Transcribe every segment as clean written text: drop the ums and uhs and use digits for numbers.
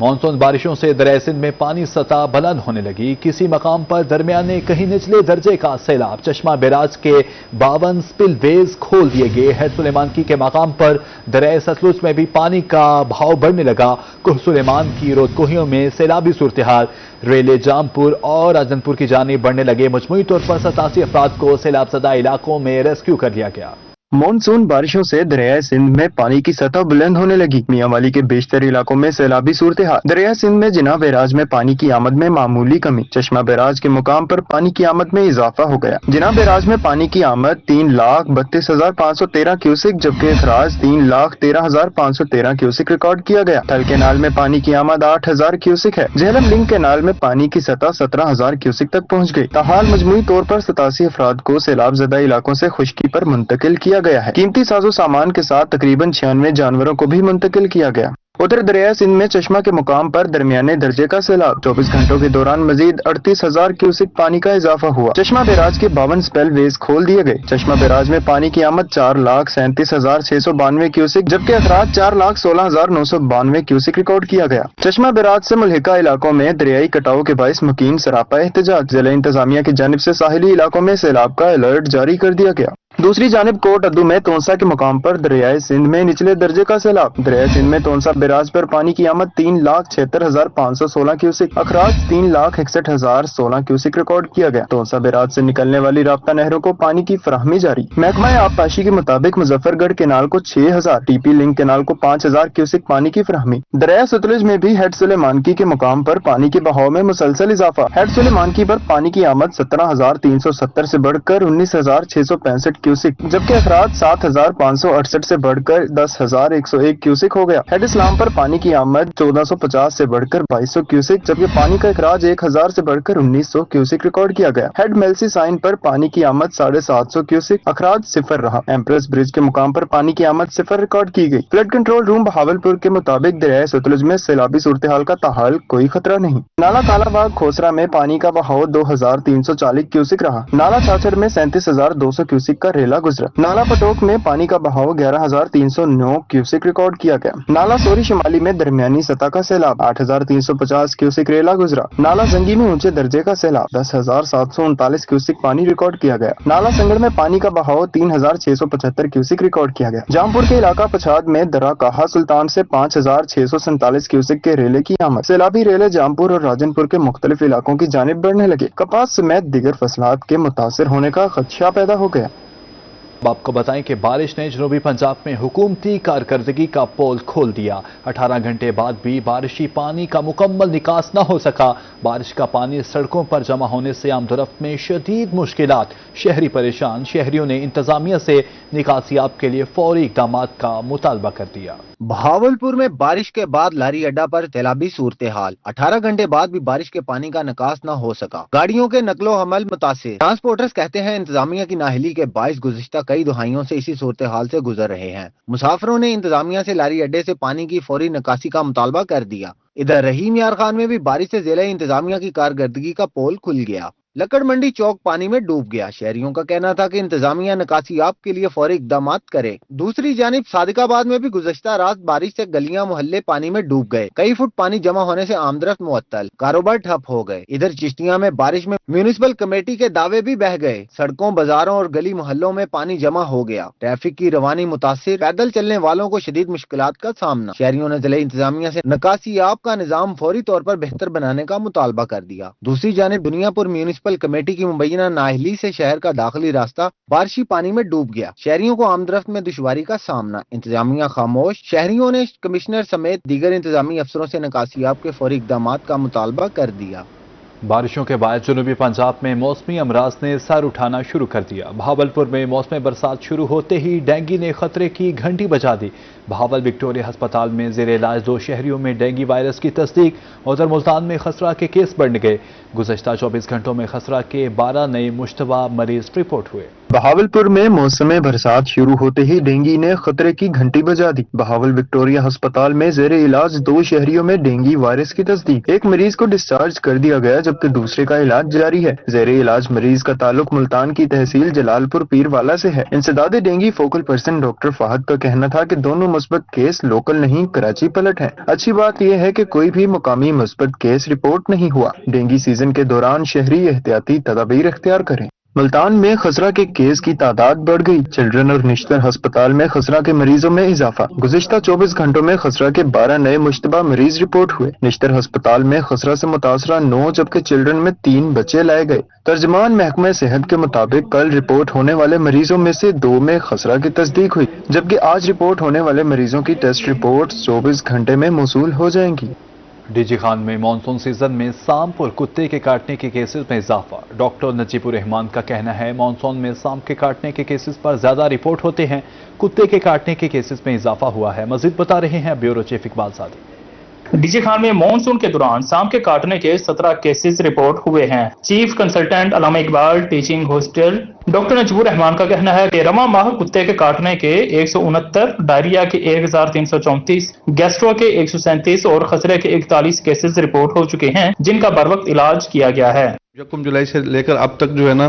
Monsoon بارشوں سے دریائے سندھ میں پانی سطح بلند ہونے لگی، کسی مقام پر درمیانے کہیں نچلے درجے کا سیلاب، چشمہ بیراج کے 52 سپل ویز کھول دیے گئے۔ ہیڈ سلیمان کی کے مقام پر دریائے ستلج میں بھی پانی کا بہاؤ بڑھنے لگا، کوہ سلیمان کی رودکوہیوں میں سیلابی صورتحال، ریلے جامپور اور راجن پور کی جانب بڑھنے لگے۔ مجموعی طور پر 87 افراد کو سیلاب زدہ علاقوں میں ریسکیو کر لیا گیا۔ مانسون بارشوں سے دریائے سندھ میں پانی کی سطح بلند ہونے لگی، میاں والی کے بیشتر علاقوں میں سیلابی صورتحال۔ دریائے سندھ میں جناح بیراج میں پانی کی آمد میں معمولی کمی، چشمہ بیراج کے مقام پر پانی کی آمد میں اضافہ ہو گیا۔ جناح بیراج میں پانی کی آمد 3,32,513 کیوسک جبکہ اخراج 3,13,513 کیوسک ریکارڈ کیا گیا۔ تھل کینال میں پانی کی آمد 8,000 کیوسک ہے۔ جہلم لنک کینال میں پانی کی سطح 17,000 کیوسک تک پہنچ گئی۔ تاحال مجموعی طور پر 87 افراد کو سیلاب زدہ علاقوں سے خشکی پر منتقل کیا گیا ہے۔ قیمتی ساز و سامان کے ساتھ تقریباً 96 جانوروں کو بھی منتقل کیا گیا۔ ادھر دریائے سندھ میں چشمہ کے مقام پر درمیانے درجے کا سیلاب، 24 گھنٹوں کے دوران مزید 38,000 کیوسک پانی کا اضافہ ہوا۔ چشمہ بیراج کے 52 سپیل ویز کھول دیے گئے۔ چشمہ بیراج میں پانی کی آمد 4,37,692 کیوسک جبکہ اخراج 4,16,992 کیوسک ریکارڈ کیا گیا۔ چشمہ بیراج سے ملحقہ علاقوں میں دریائی کٹاؤ کے باعث مقیم سراپا احتجاج، ضلع انتظامیہ کی جانب سے ساحلی علاقوں میں سیلاب کا الرٹ جاری کر دیا گیا۔ دوسری جانب کوٹ ادو میں تونسا کے مقام پر دریائے سندھ میں نچلے درجے کا سیلاب، دریائے سندھ میں تونسا بیراج پر پانی کی آمد 3,76,516 کیوسک، اخراج 3,61,016 کیوسک ریکارڈ کیا گیا۔ تونسا بیراج سے نکلنے والی رابطہ نہروں کو پانی کی فراہمی جاری۔ محکمہ آبپاشی کے مطابق مظفر گڑھ کینال کو 6,000، ٹی پی لنک کینال کو 5,000 کیوسک پانی کی فراہمی۔ دریائے ستلج میں بھی ہیڈ سلیمانکی کے مقام پر پانی کے بہاؤ میں مسلسل اضافہ، ہیڈ سلیمانکی پر پانی کی آمد 17,370 سے بڑھ کر 19,665 کیوسک جبکہ اخراج 7,568 سے بڑھ کر 10,101 کیوسک ہو گیا۔ ہیڈ اسلام پر پانی کی آمد 1,450 سے بڑھ کر 2,200 کیوسک جبکہ پانی کا اخراج 1,000 سے بڑھ کر 1,900 کیوسک ریکارڈ کیا گیا۔ ہیڈ میلسی سائن پر پانی کی آمد 750 کیوسک، اخراج 0 رہا۔ ایمپریس برج کے مقام پر پانی کی آمد 0 ریکارڈ کی گئی۔ فلڈ کنٹرول روم بہاولپور کے مطابق دریائے ستلج میں سیلابی صورتحال کا تاحال کوئی خطرہ نہیں۔ نالا کالا باغ کھوسرا میں پانی کا بہاؤ 2,340 کیوسک رہا۔ نالا چاچر میں 37,200 کیوسک کا ریلا گزرا۔ نالا پٹوک میں پانی کا بہاؤ 11,309 کیوسک ریکارڈ کیا گیا۔ نالا سوری شمالی میں درمیانی سطح کا سیلاب، 8,350 کیوسک ریلا گزرا۔ نالا زنگی میں اونچے درجے کا سیلاب، 10,739 کیوسک پانی ریکارڈ کیا گیا۔ نالا سنگڑ میں پانی کا بہاؤ 3,675 کیوسک ریکارڈ کیا گیا۔ جامپور کے علاقہ پچھاد میں درہ کہا سلطان سے 5,647 کیوسک کے ریلے کی آمد، سیلابی ریلے جامپور اور راجن پور کے مختلف علاقوں کی جانب بڑھنے لگے۔ کپاس سمیت دیگر فصلات کے متاثر ہونے کا خدشہ پیدا ہو گیا۔ آپ کو بتائیں کہ بارش نے جنوبی پنجاب میں حکومتی کارکردگی کا پول کھول دیا۔ 18 گھنٹے بعد بھی بارشی پانی کا مکمل نکاس نہ ہو سکا۔ بارش کا پانی سڑکوں پر جمع ہونے سے آمد و رفت میں شدید مشکلات، شہری پریشان۔ شہریوں نے انتظامیہ سے نکاسیاب کے لیے فوری اقدامات کا مطالبہ کر دیا۔ بہاولپور میں بارش کے بعد لاری اڈا پر سیلابی صورتحال، 18 گھنٹے بعد بھی بارش کے پانی کا نکاس نہ ہو سکا، گاڑیوں کے نقل و حمل متاثر۔ ٹرانسپورٹرز کہتے ہیں انتظامیہ کی نااہلی کے باعث گزشتہ کئی دہائیوں سے اسی صورتحال سے گزر رہے ہیں۔ مسافروں نے انتظامیہ سے لاری اڈے سے پانی کی فوری نکاسی کا مطالبہ کر دیا۔ ادھر رحیم یار خان میں بھی بارش سے ضلع انتظامیہ کی کارکردگی کا پول کھل گیا۔ لکڑ منڈی چوک پانی میں ڈوب گیا۔ شہریوں کا کہنا تھا کہ انتظامیہ نکاسیاب کے لیے فوری اقدامات کرے۔ دوسری جانب صادق آباد میں بھی گزشتہ رات بارش سے گلیاں محلے پانی میں ڈوب گئے، کئی فٹ پانی جمع ہونے سے آمدرفت معطل، کاروبار ٹھپ ہو گئے۔ ادھر چشتیاں میں بارش میں میونسپل کمیٹی کے دعوے بھی بہہ گئے، سڑکوں، بازاروں اور گلی محلوں میں پانی جمع ہو گیا، ٹریفک کی روانی متاثر، پیدل چلنے والوں کو شدید مشکلات کا سامنا۔ شہریوں نے ضلع انتظامیہ سے نکاسیاب کا نظام فوری طور پر بہتر بنانے کا مطالبہ کر دیا۔ دوسری جانب دنیا پور میونسپل کمیٹی کی مبینہ نااہلی سے شہر کا داخلی راستہ بارشی پانی میں ڈوب گیا، شہریوں کو آمدرفت میں دشواری کا سامنا۔ انتظامیہ خاموش، شہریوں نے کمشنر سمیت دیگر انتظامی افسروں سے نکاسیاب کے فوری اقدامات کا مطالبہ کر دیا۔ بارشوں کے بعد جنوبی پنجاب میں موسمی امراض نے سر اٹھانا شروع کر دیا۔ بہاولپور میں موسم برسات شروع ہوتے ہی ڈینگی نے خطرے کی گھنٹی بجا دی۔ بہاول وکٹوریہ ہسپتال میں زیر علاج 2 شہریوں میں ڈینگی وائرس کی تصدیق۔ ادھر ملتان میں خسرہ کے کیس بڑھ گئے۔ گزشتہ 24 گھنٹوں میں خسرہ کے 12 نئے مشتبہ مریض رپورٹ ہوئے۔ बहावलपुर में मौसम बरसात शुरू होते ही डेंगू ने खतरे की घंटी बजा दी। बहावल विक्टोरिया अस्पताल में जेर इलाज 2 शहरियों में डेंगू वायरस की तस्दीक। एक मरीज को डिस्चार्ज कर दिया गया जबकि दूसरे का इलाज जारी है। जेर इलाज मरीज का ताल्लुक मुल्तान की तहसील जलालपुर पीरवाला से है। इंसदाद dengue focal person doctor Fahad का कहना था कि दोनों मुस्बत केस लोकल नहीं कराची पलट है। अच्छी बात यह है कि कोई भी मुकामी मुस्बत केस रिपोर्ट नहीं हुआ। डेंगू सीजन के दौरान शहरी एहतियाती तदाबीर इख्तियार करें। मुल्तान में खसरा के केस की तादाद बढ़ गई। चिल्ड्रन और निश्तर अस्पताल में खसरा के मरीजों में इजाफा। गुज़िश्ता 24 घंटों में खसरा के 12 नए मुश्तबा मरीज रिपोर्ट हुए। निश्तर अस्पताल में खसरा से मुतासरा 9 जबकि चिल्ड्रन में 3 बच्चे लाए गए। तर्जमान महकमा सेहत के मुताबिक कल रिपोर्ट होने वाले मरीजों में से 2 में खसरा की तस्दीक हुई जबकि आज रिपोर्ट होने वाले मरीजों की टेस्ट रिपोर्ट 24 घंटे में मौसूल हो जाएंगी। डीजी खान में मानसून सीजन में सांप और कुत्ते के काटने के केसेस में इजाफा। डॉक्टर नजीबुर रहमान का कहना है मानसून में सांप के काटने के केसेस पर ज्यादा रिपोर्ट होते हैं, कुत्ते के काटने के केसेस में इजाफा हुआ है। मजीद बता रहे हैं ब्यूरो चीफ इकबाल सादी। डीजी खान में मानसून के दौरान सांप के काटने के 17 केसेस रिपोर्ट हुए हैं। Chief consultant Allama Iqbal teaching hostel doctor Najibur Rahman का कहना है कि रवा माह कुत्ते के काटने के 169, डायरिया के 1334, गैस्ट्रो के 137 और खसरे के 41 केसेस रिपोर्ट हो चुके हैं जिनका बर वक्त इलाज किया गया है। यकम जुलाई से लेकर अब तक जो है ना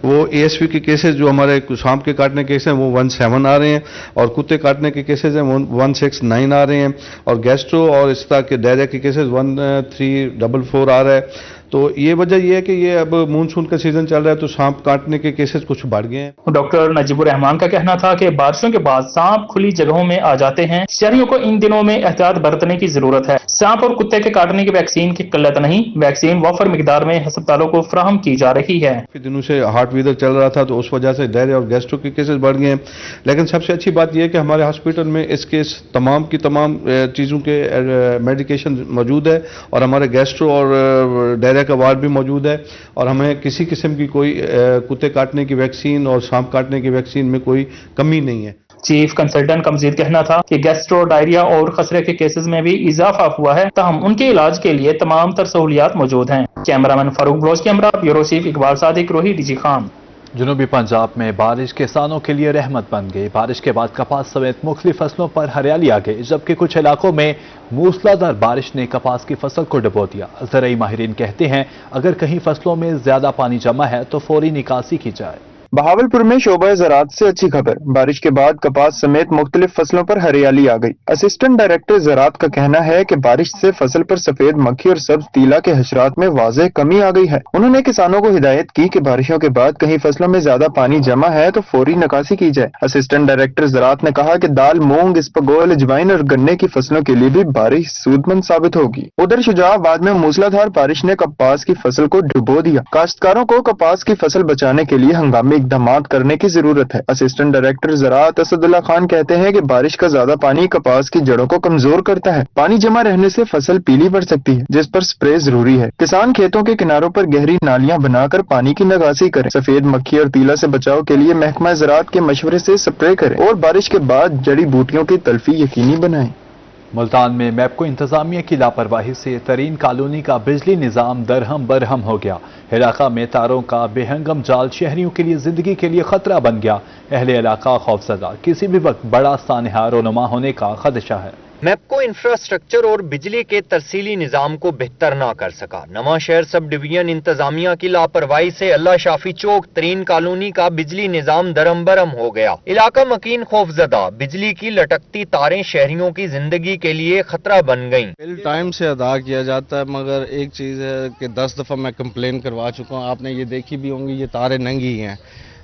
वो एएसपी के केसेस जो हमारे सांप के काटने के केस हैं वो 17 आ रहे हैं और कुत्ते काटने के केसेस हैं वो 169 आ रहे हैं और गैस्ट्रो और इस तरह के डायरिया के केसेस 1344 आ रहा है। तो ये वजह ये है कि ये अब मानसून का सीजन चल रहा है तो सांप काटने के केसेस कुछ बढ़ गए हैं। डॉक्टर नजीबुर रहमान का कहना था कि बारिशों के बाद सांप खुली जगहों में आ जाते हैं। शहरियों को इन दिनों में एहतियात बरतने की जरूरत है। सांप और कुत्ते के काटने की वैक्सीन की किल्लत नहीं, वैक्सीन वाफर मिकदार में अस्पतालों को फराहम की जा रही है। दिनों से हार्ट वीदर चल रहा था तो उस वजह से डायरिया और गैस्ट्रो के केसेस बढ़ गए हैं। लेकिन सबसे अच्छी बात यह है कि हमारे हॉस्पिटल में इस केस तमाम की तमाम चीज़ों के मेडिकेशन मौजूद है और हमारे गैस्ट्रो और डायरिया का वार्ड भी मौजूद है और हमें किसी किस्म की कोई कुत्ते काटने की वैक्सीन और सांप काटने की वैक्सीन में कोई कमी नहीं है। चीफ कंसल्टेंट का मजीद कहना था कि गैस्ट्रो, डायरिया और खसरे के केसेस में भी इजाफा हुआ है, ताहम उनके इलाज के लिए तमाम तर सहूलियात मौजूद हैं। Cameraman Farooq Baloch camera, bureau chief Iqbal Sadiq, रोही, डीजी खान। जनूबी पंजाब में बारिश किसानों के लिए रहमत बन गई। बारिश के बाद कपास समेत मुख्तलिफ फसलों पर हरियाली आ गई जबकि कुछ इलाकों में मूसलाधार बारिश ने कपास की फसल को डुबो दिया। ज़राई माहिरीन कहते हैं अगर कहीं फसलों में ज्यादा पानी जमा है तो फौरी निकासी की जाए। बहावलपुर में शोबा ज़राअत से अच्छी खबर। बारिश के बाद कपास समेत मुख्तलिफ फसलों पर हरियाली आ गई। असिस्टेंट डायरेक्टर ज़राअत का कहना है कि बारिश से फसल पर सफेद मक्खी और सब्ज तीला के हशरात में वाज़ेह कमी आ गई है। उन्होंने किसानों को हिदायत की कि बारिशों के बाद कहीं फसलों में ज्यादा पानी जमा है तो फौरी निकासी की जाए। असिस्टेंट डायरेक्टर ज़राअत ने कहा कि दाल, मूंग, इसबगोल, अजवाइन और गन्ने की फसलों के लिए भी बारिश सूदमंद साबित होगी। उधर शुजाआबाद में मूसलाधार बारिश ने कपास की फसल को डुबो दिया। काश्तकारों को कपास की फसल बचाने के लिए हंगामी इक़दामात करने की जरूरत है। असिस्टेंट डायरेक्टर ज़राअत असदुल्ला खान कहते हैं कि बारिश का ज्यादा पानी कपास की जड़ों को कमजोर करता है। पानी जमा रहने से फसल पीली पड़ सकती है जिस पर स्प्रे जरूरी है। किसान खेतों के किनारों पर गहरी नालियां बनाकर पानी की निकासी करें। सफेद मक्खी और तीला से बचाव के लिए महकमा ज़राअत के मशवरे से स्प्रे करें और बारिश के बाद जड़ी बूटियों की तलफी यकीनी बनाएं। मुल्तान में मैपको इंतजामिया की लापरवाही से तरीन कॉलोनी का बिजली निजाम दरहम बरहम हो गया। इलाका में तारों का बेहंगम जाल शहरियों के लिए जिंदगी के लिए खतरा बन गया। अहले इलाका खौफजदा, किसी भी वक्त बड़ा सानहा रोनुमा होने का खदशा है। मैपको इंफ्रास्ट्रक्चर और बिजली के तरसीली निजाम को बेहतर ना कर सका। नवा शहर सब डिवीजन इंतजामिया की लापरवाही से अल्लाह शाफी चौक तरीन कॉलोनी का बिजली निजाम दरम बरम हो गया। इलाका मकीन खौफजदा, बिजली की लटकती तारें शहरियों की जिंदगी के लिए खतरा बन गईं। बिल टाइम से अदा किया जाता है मगर एक चीज़ है कि 10 दफ़ा मैं कंप्लेन करवा चुका हूँ। आपने ये देखी भी होंगी, ये तारें नंगी हैं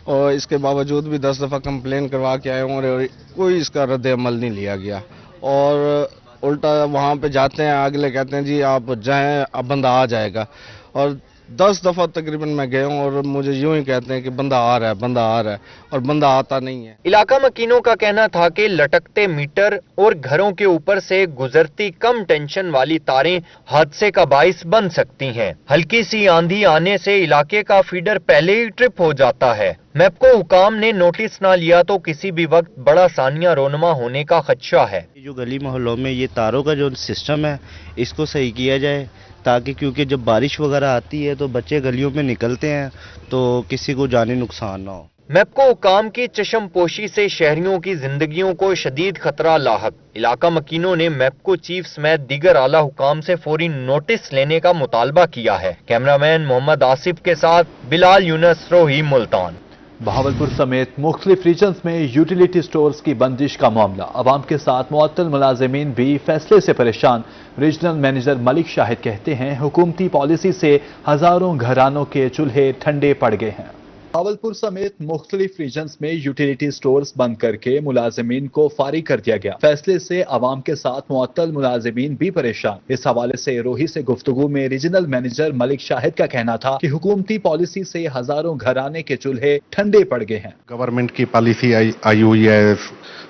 और इसके बावजूद भी 10 दफ़ा कंप्लेन करवा के आए हूँ और कोई इसका रद्द अमल नहीं लिया गया। और उल्टा वहाँ पे जाते हैं, अगले कहते हैं जी आप जाएं, अब बंदा आ जाएगा। और 10 दफ़ा तकरीबन मैं गया हूँ और मुझे यूं ही कहते हैं कि बंदा आ रहा है, बंदा आ रहा है, और बंदा आता नहीं है। इलाका मकीनों का कहना था कि लटकते मीटर और घरों के ऊपर से गुजरती कम टेंशन वाली तारें हादसे का बाइस बन सकती हैं। हल्की सी आंधी आने से इलाके का फीडर पहले ही ट्रिप हो जाता है। मैपको हुकाम ने नोटिस ना लिया तो किसी भी वक्त बड़ा सानिया रोनमा होने का खदशा है। जो गली मोहल्लों में ये तारों का जो सिस्टम है इसको सही किया जाए ताकि, क्योंकि जब बारिश वगैरह आती है तो बच्चे गलियों में निकलते हैं तो किसी को जानी नुकसान ना हो। میپکو حکام کی چشم پوشی سے شہریوں کی زندگیوں کو شدید خطرہ لاحق۔ علاقہ مکینوں نے میپکو چیف سمیت دیگر اعلی حکام سے فوری نوٹس لینے کا مطالبہ کیا ہے۔ کیمرامین محمد آصف کے ساتھ بلال یونس، روہی، ملتان۔ بہاولپور سمیت مختلف ریجنز میں یوٹیلیٹی سٹورز کی بندش کا معاملہ، عوام کے ساتھ معطل ملازمین بھی فیصلے سے پریشان۔ ریجنل مینیجر ملک شاہد کہتے ہیں حکومتی پالیسی سے ہزاروں گھرانوں کے چولہے ٹھنڈے پڑ گئے ہیں۔ بہاولپور سمیت مختلف ریجنز میں یوٹیلیٹی سٹورز بند کر کے ملازمین کو فارغ کر دیا گیا۔ فیصلے سے عوام کے ساتھ معطل ملازمین بھی پریشان۔ اس حوالے سے روہی سے گفتگو میں ریجنل مینیجر ملک شاہد کا کہنا تھا کہ حکومتی پالیسی سے ہزاروں گھرانے کے چولہے ٹھنڈے پڑ گئے ہیں۔ گورنمنٹ کی پالیسی آئی ہوئی ہے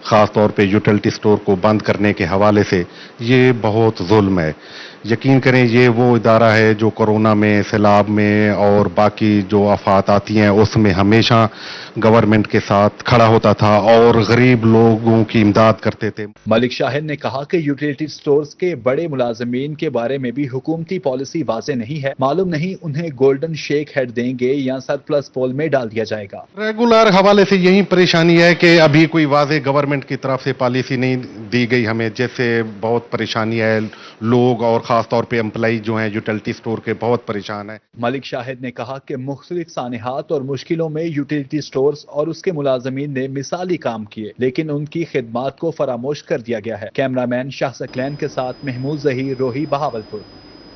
خاص طور پہ یوٹیلیٹی سٹور کو بند کرنے کے حوالے سے، یہ بہت ظلم ہے۔ یقین کریں یہ وہ ادارہ ہے جو کورونا میں، سیلاب میں اور باقی جو آفات آتی ہیں اس میں ہمیشہ گورنمنٹ کے ساتھ کھڑا ہوتا تھا اور غریب لوگوں کی امداد کرتے تھے۔ ملک شاہد نے کہا کہ یوٹیلیٹی سٹورز کے بڑے ملازمین کے بارے میں بھی حکومتی پالیسی واضح نہیں ہے، معلوم نہیں انہیں گولڈن شیک ہیڈ دیں گے یا سرپلس پول میں ڈال دیا جائے گا۔ ریگولر حوالے سے یہی پریشانی ہے کہ ابھی کوئی واضح گورنمنٹ کی طرف سے پالیسی نہیں دی گئی ہمیں، جس سے بہت پریشانی ہے۔ لوگ اور خاص طور پہ امپلائی جو ہیں یوٹیلیٹی سٹور کے بہت پریشان ہیں۔ ملک شاہد نے کہا کہ مختلف سانحات اور مشکلوں میں یوٹیلیٹی سٹورز اور اس کے ملازمین نے مثالی کام کیے، لیکن ان کی خدمات کو فراموش کر دیا گیا ہے۔ کیمرامین شاہ سکلین کے ساتھ محمود ظہیر، روہی، بہاولپور۔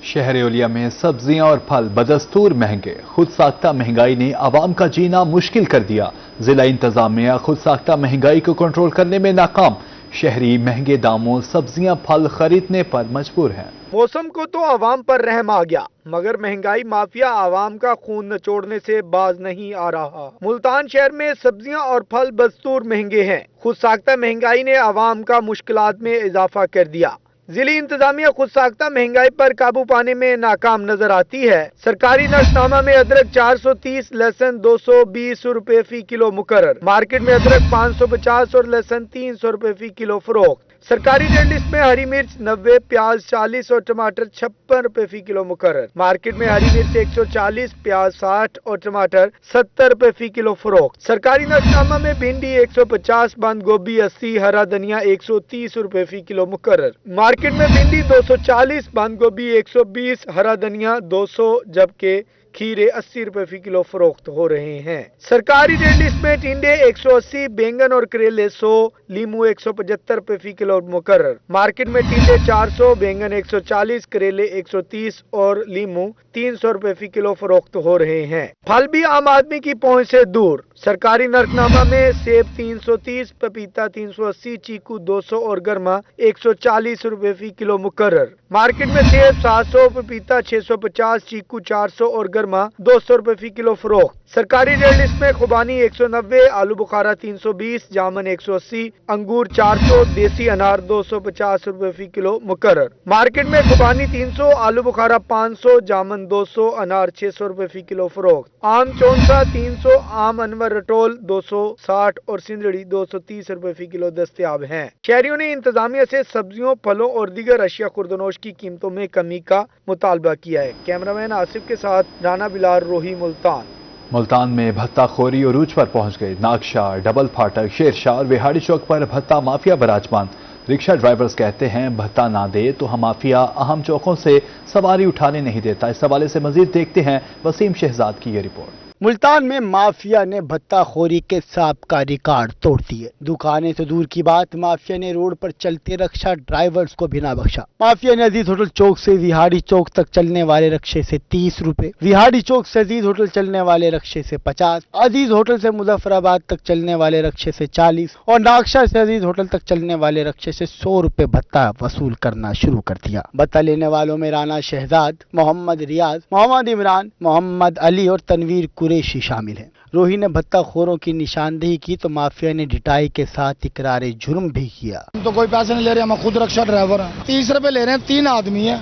شہر اولیا میں سبزیاں اور پھل بدستور مہنگے، خود ساختہ مہنگائی نے عوام کا جینا مشکل کر دیا۔ ضلع انتظامیہ خود ساختہ مہنگائی کو کنٹرول کرنے میں ناکام، شہری مہنگے داموں سبزیاں پھل خریدنے پر مجبور ہیں۔ موسم کو تو عوام پر رحم آ گیا، مگر مہنگائی مافیا عوام کا خون نچوڑنے سے باز نہیں آ رہا۔ ملتان شہر میں سبزیاں اور پھل بدستور مہنگے ہیں۔ خود ساختہ مہنگائی نے عوام کا مشکلات میں اضافہ کر دیا۔ ضلعی انتظامیہ خود ساختہ مہنگائی پر قابو پانے میں ناکام نظر آتی ہے۔ سرکاری نقصنامہ میں ادرک 430، لہسن 220 روپے فی کلو مقرر۔ مارکیٹ میں ادرک 550 اور لہسن 300 روپے فی کلو فروخت۔ سرکاری ریٹ لسٹ میں ہری مرچ 90، پیاز 40 اور ٹماٹر 56 روپے فی کلو مقرر۔ مارکیٹ میں ہری مرچ 140، پیاز 60 اور ٹماٹر 70 روپے فی کلو فروخت۔ سرکاری نقصنامہ میں بھنڈی 150، بند گوبھی 80، ہرا دھنیا 130 روپے فی کلو مقرر۔ مارکیٹ میں بھنڈی 240، بند گوبھی 120، ہرا دھنیا 200، جبکہ کھیرے 80 روپے فی کلو فروخت ہو رہے ہیں۔ سرکاری ریٹ لسٹ میں ٹنڈے 180، بینگن اور کریلے 100، لیمو 175 روپے فی کلو مقرر۔ مارکیٹ میں ٹنڈے 400، بینگن 140، کریلے 130 اور لیمو 300 روپے فی کلو فروخت ہو رہے ہیں۔ پھل بھی عام آدمی کی پہنچ سے دور۔ سرکاری نرخنامہ میں سیب 330، پپیتا 380، چیکو 200 اور گرما 140 روپے فی کلو مقرر۔ مارکیٹ میں سیب 700، پپیتا 650، چیکو 400 اور گرما 200 روپے فی کلو فروخت۔ سرکاری ریٹ لسٹ میں خوبانی 190، آلو بخارا 320، جامن 180، انگور 400، دیسی انار 250 روپے فی کلو مقرر۔ مارکیٹ میں خوبانی 300، آلو بخارا 500، جامن 200، انار 600 روپے فی کلو فروخت۔ آم چونسا 300، آم انور رٹول 260 اور سندڑی 230 روپے فی کلو دستیاب ہیں۔ شہریوں نے انتظامیہ سے سبزیوں، پھلوں اور دیگر اشیاء خوردونوش کی قیمتوں میں کمی کا مطالبہ کیا ہے۔ کیمرامین آصف کے ساتھ رانا بلال، روہی، ملتان۔ ملتان میں بھتہ خوری عروج پر پہنچ گئی۔ ناکشاہ، ڈبل پھاٹک، شیر شاہ اور وہاڑی چوک پر بھتہ مافیا براجمان۔ رکشہ ڈرائیورز کہتے ہیں بھتہ نہ دے تو ہم مافیا اہم چوکوں سے سواری اٹھانے نہیں دیتا۔ اس حوالے سے مزید دیکھتے ہیں وسیم شہزاد کی یہ رپورٹ۔ ملتان میں مافیا نے بھتہ خوری کے سابقہ ریکارڈ توڑ دیے۔ دکانیں تو دور کی بات، مافیا نے روڈ پر چلتے رکشہ ڈرائیورز کو بھی نہ بخشا۔ مافیا نے عزیز ہوٹل چوک سے وہاڑی چوک تک چلنے والے رکشے سے 30 روپے، وہاڑی چوک سے عزیز ہوٹل چلنے والے رکشے سے 50، عزیز ہوٹل سے مظفر آباد تک چلنے والے رکشے سے 40 اور ناکشا سے عزیز ہوٹل تک چلنے والے رکشے سے 100 روپے بھتہ وصول کرنا شروع کر دیا۔ بھتہ لینے والوں میں رانا شہزاد، محمد ریاض، محمد عمران، محمد علی اور تنویر قریشی شامل ہیں۔ روہی نے بھتہ خوروں کی نشاندہی کی تو مافیا نے ڈٹائی کے ساتھ اقرار جرم بھی کیا۔ ہم تو کوئی پیسے نہیں لے رہے، ہم خود رکشہ ڈرائیور ہیں۔ 30 روپے لے رہے ہیں، 3 آدمی ہیں،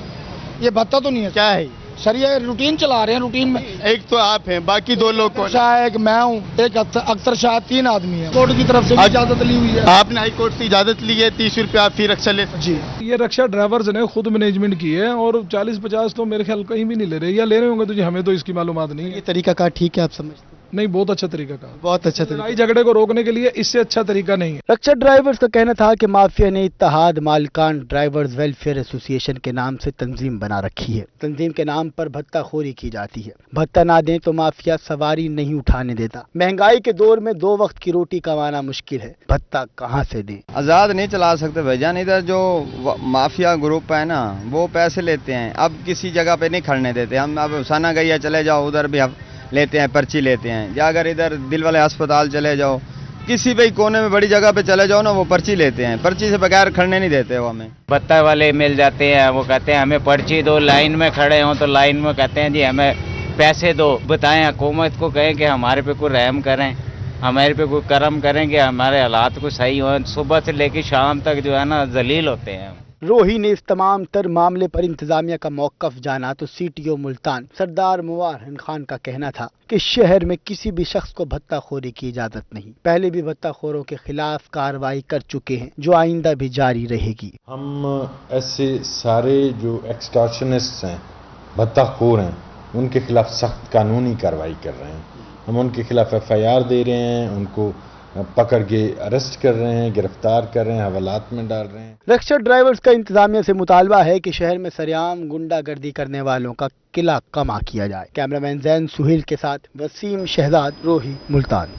یہ بھتہ تو نہیں ہے۔ کیا ہے سر یہ روٹین چلا رہے ہیں، روٹین میں ایک تو آپ ہیں، باقی 2 لوگ کون؟ شاہ ایک میں ہوں، ایک اختر شاہ، 3 آدمی ہیں۔ کورٹ کی طرف سے بھی اجازت لی ہوئی ہے۔ آپ نے ہائی کورٹ سے اجازت لی ہے 30 روپے آپ فی رکشہ لے سکتے؟ جی یہ رکشہ ڈرائیورز نے خود مینجمنٹ کی ہے اور 40-50 تو میرے خیال کہیں بھی نہیں لے رہے، یا لے رہے ہوں گے تو جی ہمیں تو اس کی معلومات نہیں ہے۔ یہ طریقہ کار ٹھیک ہے آپ سمجھتے ہیں؟ नहीं, बहुत अच्छा तरीका कहा। बहुत अच्छा तरीका। लड़ाई झगड़े को रोकने के लिए इससे अच्छा तरीका नहीं है। रक्षा ड्राइवर्स का कहना था कि माफिया ने इत्तेहाद मालिकान ड्राइवर्स वेलफेयर एसोसिएशन के नाम से तंजीम बना रखी है। तंजीम के नाम पर भत्ताखोरी की जाती है। भत्ता ना दें तो माफिया सवारी नहीं उठाने देता। महंगाई के दौर में 2 वक्त की रोटी कमाना मुश्किल है, भत्ता कहाँ से दें? आज़ाद नहीं चला सकते भाईजान, इधर जो माफिया ग्रुप है ना वो पैसे लेते हैं, अब किसी जगह पे नहीं खड़ने देते। हम अब हुसैना गैया चले जाओ, उधर भी लेते हैं, पर्ची लेते हैं। या अगर इधर दिल वाले अस्पताल चले जाओ, किसी भी कोने में बड़ी जगह पे चले जाओ ना, वो पर्ची लेते हैं, पर्ची से बगैर खड़ने नहीं देते वो हमें। भत्ता वाले मिल जाते हैं, वो कहते हैं हमें पर्ची दो, लाइन में खड़े हों तो लाइन में कहते हैं जी हमें पैसे दो। बताएं हुकूमत को कहें कि हमारे पे कोई रहम करें, हमारे पे कोई करम करें कि हमारे हालात को सही हो। सुबह से लेकर शाम तक जो है ना जलील होते हैं। रोही ने इस तमाम तर मामले पर इंतजामिया का मौकफ जाना तो सीटीओ मुल्तान सरदार मुवाहिन खान का कहना था कि शहर में किसी भी शख्स को भत्ताखोरी की इजाजत नहीं। पहले भी भत्ताखोरों के खिलाफ कार्रवाई कर चुके हैं, जो आइंदा भी जारी रहेगी। हम ऐसे सारे जो एक्सटॉर्शनिस्ट्स हैं, भत्ताखोर हैं, उनके खिलाफ सख्त कानूनी कार्रवाई कर रहे हैं। हम उनके खिलाफ FIR दे रहे हैं, उनको पकड़ के अरेस्ट कर रहे हैं, गिरफ्तार कर रहे हैं, हवालात में डाल रहे हैं। रक्षा ड्राइवर्स का इंतजामिया से मुतालबा है कि शहर में सरेआम गुंडागर्दी करने वालों का किला कमा किया जाए। कैमरामैन जैन सुहेल के साथ वसीम शहजाद, रोही, मुल्तान।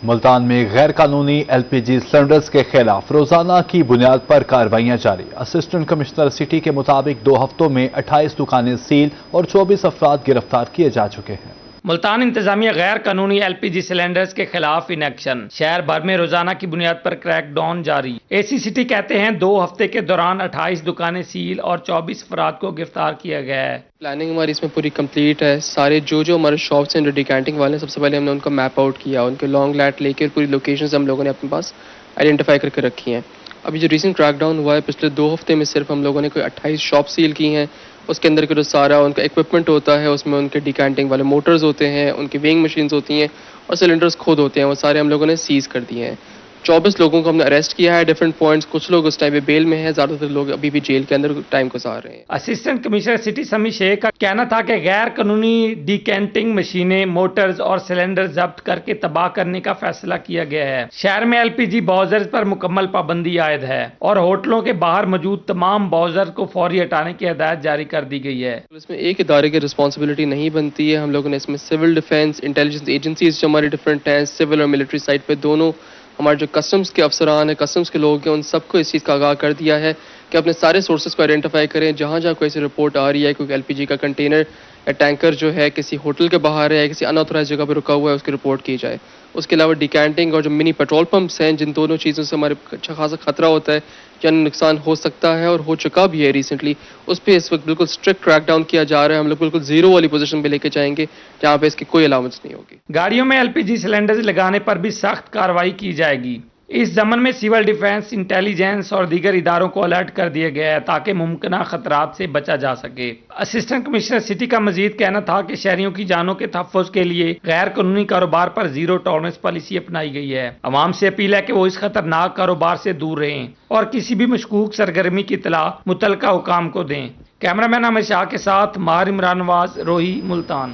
मुल्तान में गैर कानूनी LPG सिलेंडर्स के खिलाफ रोजाना की बुनियाद पर कार्रवाइयां जारी। असिस्टेंट कमिश्नर सिटी के मुताबिक 2 हफ्तों में 28 दुकानें सील और 24 अफराद गिरफ्तार किए जा चुके हैं। मुल्तान इंतजामिया गैर कानूनी LPG सिलेंडर्स के खिलाफ इन एक्शन। शहर भर में रोजाना की बुनियाद पर क्रैकडाउन जारी। AC सिटी कहते हैं 2 हफ्ते के दौरान 28 दुकानें सील और 24 अफराद को गिरफ्तार किया गया है। प्लानिंग हमारी इसमें पूरी कंप्लीट है। सारे जो हमारे शॉप्स हैं जो डिकैंटिंग वाले हैं, सबसे पहले हमने उनका मैप आउट किया, उनके लॉन्ग लैट लेकर पूरी लोकेशंस हम लोगों ने अपने पास आइडेंटिफाई करके रखी हैं। अभी जो रिसेंट क्रैकडाउन हुआ है, पिछले 2 हफ्ते में सिर्फ हम लोगों ने कोई 28 शॉप सील की हैं। उसके अंदर के जो सारा उनका इक्विपमेंट होता है, उसमें उनके डिकैंटिंग वाले मोटर्स होते हैं, उनकी वेइंग मशीन्स होती हैं और सिलेंडर्स खुद होते हैं, वो सारे हम लोगों ने सीज कर दिए हैं। 24 लोगों को हमने अरेस्ट किया है डिफरेंट पॉइंट्स। कुछ लोग उस टाइम पे बेल में हैं, ज़्यादातर लोग अभी भी जेल के अंदर टाइम गुजार रहे हैं। असिस्टेंट कमिश्नर सिटी समी शेख का कहना था कि गैर कानूनी डिकैंटिंग मशीनें, मोटर्स और सिलेंडर जब्त करके तबाह करने का फैसला किया गया है। शहर में LPG बाउजर्स पर मुकम्मल पाबंदी आयद है और होटलों के बाहर मौजूद तमाम बाउजर को फौरी हटाने की हिदायत जारी कर दी गई है। इसमें एक इदारे की रिस्पॉन्सिबिलिटी नहीं बनती है। हम लोगों ने इसमें सिविल डिफेंस, इंटेलिजेंस एजेंसीज जो हमारी डिफरेंट हैं, सिविल और मिलिट्री साइड पे दोनों, हमारे जो कस्टम्स के अफसरान हैं, कस्टम्स के लोग हैं, उन सबको इस चीज़ का आगाह कर दिया है कि अपने सारे सोर्सेज को आइडेंटिफाई करें। जहाँ जहाँ कोई ऐसी रिपोर्ट आ रही है, कोई LPG का कंटेनर या टैंकर जो है किसी होटल के बाहर है, किसी अनऑथराइज जगह पर रुका हुआ है, उसकी रिपोर्ट की जाए। उसके अलावा डिकैंटिंग और जो मिनी पेट्रोल पंप्स हैं, जिन दोनों चीज़ों से हमारे अच्छा खासा खतरा होता है, या नुकसान हो सकता है और हो चुका भी है रिसेंटली, उस पर इस वक्त बिल्कुल स्ट्रिक्ट क्रैकडाउन किया जा रहा है। हम लोग बिल्कुल जीरो वाली पोजीशन पे लेके जाएंगे जहाँ पे इसकी कोई अलाउंस नहीं होगी। गाड़ियों में LPG सिलेंडर्स लगाने पर भी सख्त कार्रवाई की जाएगी। इस जमन में सिविल डिफेंस, इंटेलिजेंस और दीगर इदारों को अलर्ट कर दिया गया है ताकि मुमकिन खतरात से बचा जा सके। असिस्टेंट कमिश्नर सिटी का मजीद कहना था कि शहरियों की जानों के तहफ़्फ़ुज़ के लिए गैर कानूनी कारोबार पर जीरो टॉलरेंस पॉलिसी अपनाई गई है। अवाम से अपील है कि वो इस खतरनाक कारोबार से दूर रहें और किसी भी मशकूक सरगर्मी की इत्तला मुतलका हुकाम को दें। कैमरामैन अमित शाह के साथ माहिर इमरान नवाज, रोही, मुल्तान।